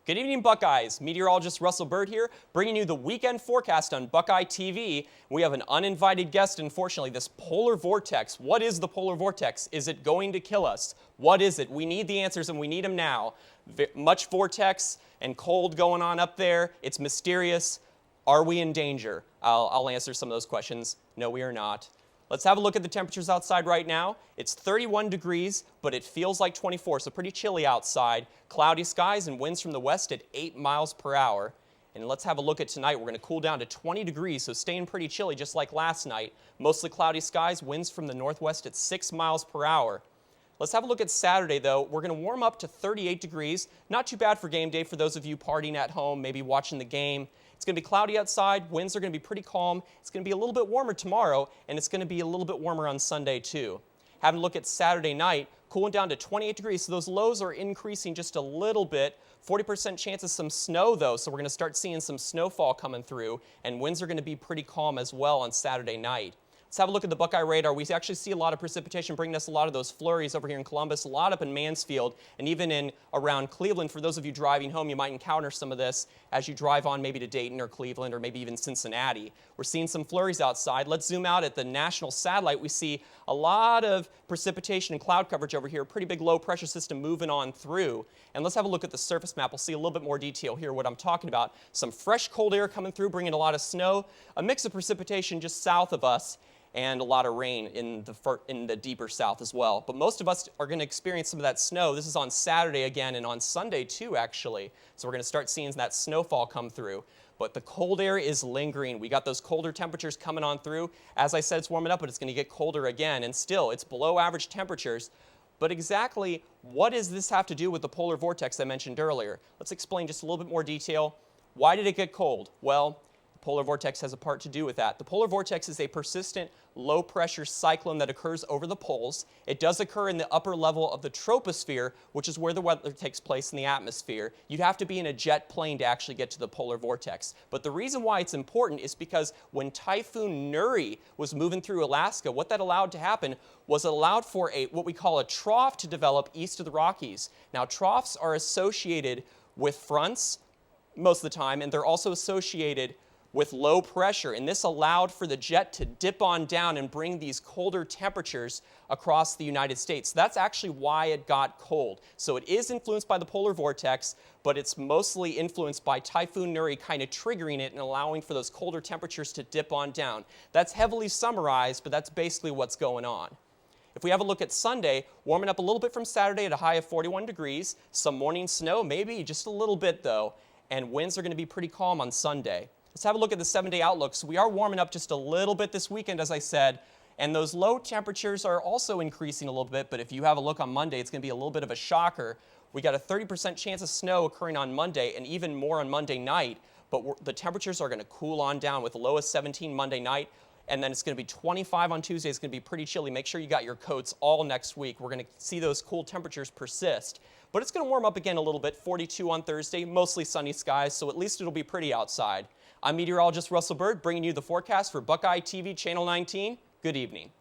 Good evening, Buckeyes. Meteorologist Russell Bird here, bringing you the weekend forecast on Buckeye TV. We have an uninvited guest, unfortunately, this polar vortex. What is the polar vortex? Is it going to kill us? What is it? We need the answers, and we need them now. Much vortex and cold going on up there. It's mysterious. Are we in danger? I'll answer some of those questions. No, we are not. Let's have a look at the temperatures outside right now. It's 31 degrees, but it feels like 24, so pretty chilly outside. Cloudy skies and winds from the west at 8 miles per hour. And let's have a look at tonight. We're going to cool down to 20 degrees, so staying pretty chilly just like last night. Mostly cloudy skies, winds from the northwest at 6 miles per hour. Let's have a look at Saturday, though. We're going to warm up to 38 degrees. Not too bad for game day for those of you partying at home, maybe watching the game. It's going to be cloudy outside. Winds are going to be pretty calm. It's going to be a little bit warmer tomorrow, and it's going to be a little bit warmer on Sunday, too. Having a look at Saturday night, cooling down to 28 degrees, so those lows are increasing just a little bit. 40% chance of some snow, though, so we're going to start seeing some snowfall coming through, and winds are going to be pretty calm as well on Saturday night. Let's have a look at the Buckeye radar. We actually see a lot of precipitation bringing us a lot of those flurries over here in Columbus, a lot up in Mansfield, and even in around Cleveland. For those of you driving home, you might encounter some of this as you drive on maybe to Dayton or Cleveland or maybe even Cincinnati. We're seeing some flurries outside. Let's zoom out at the national satellite. We see a lot of precipitation and cloud coverage over here, pretty big low pressure system moving on through. And let's have a look at the surface map. We'll see a little bit more detail here what I'm talking about. Some fresh cold air coming through, bringing a lot of snow, a mix of precipitation just south of us, and a lot of rain in the deeper south as well. But most of us are going to experience some of that snow. This is on Saturday again, and on Sunday too, actually. So we're going to start seeing that snowfall come through. But the cold air is lingering. We got those colder temperatures coming on through. As I said, it's warming up, but it's going to get colder again. And still, it's below average temperatures. But exactly what does this have to do with the polar vortex I mentioned earlier? Let's explain just a little bit more detail. Why did it get cold? Well, polar vortex has a part to do with that. The polar vortex is a persistent low-pressure cyclone that occurs over the poles. It does occur in the upper level of the troposphere, which is where the weather takes place in the atmosphere. You'd have to be in a jet plane to actually get to the polar vortex. But the reason why it's important is because when Typhoon Nuri was moving through Alaska, what that allowed to happen was it allowed for what we call a trough to develop east of the Rockies. Now, troughs are associated with fronts most of the time, and they're also associated with low pressure, and this allowed for the jet to dip on down and bring these colder temperatures across the United States. That's actually why it got cold. So it is influenced by the polar vortex, but it's mostly influenced by Typhoon Nuri kind of triggering it and allowing for those colder temperatures to dip on down. That's heavily summarized, but that's basically what's going on. If we have a look at Sunday, warming up a little bit from Saturday at a high of 41 degrees, some morning snow, maybe just a little bit though, and winds are going to be pretty calm on Sunday. Let's have a look at the 7-day outlook. So we are warming up just a little bit this weekend, as I said, and those low temperatures are also increasing a little bit, but if you have a look on Monday, it's going to be a little bit of a shocker. We got a 30% chance of snow occurring on Monday and even more on Monday night, but the temperatures are going to cool on down with the low of 17 Monday night, and then it's going to be 25 on Tuesday. It's going to be pretty chilly. Make sure you got your coats all next week. We're going to see those cool temperatures persist, but it's going to warm up again a little bit, 42 on Thursday, mostly sunny skies, so at least it'll be pretty outside. I'm meteorologist Russell Bird, bringing you the forecast for Buckeye TV Channel 19. Good evening.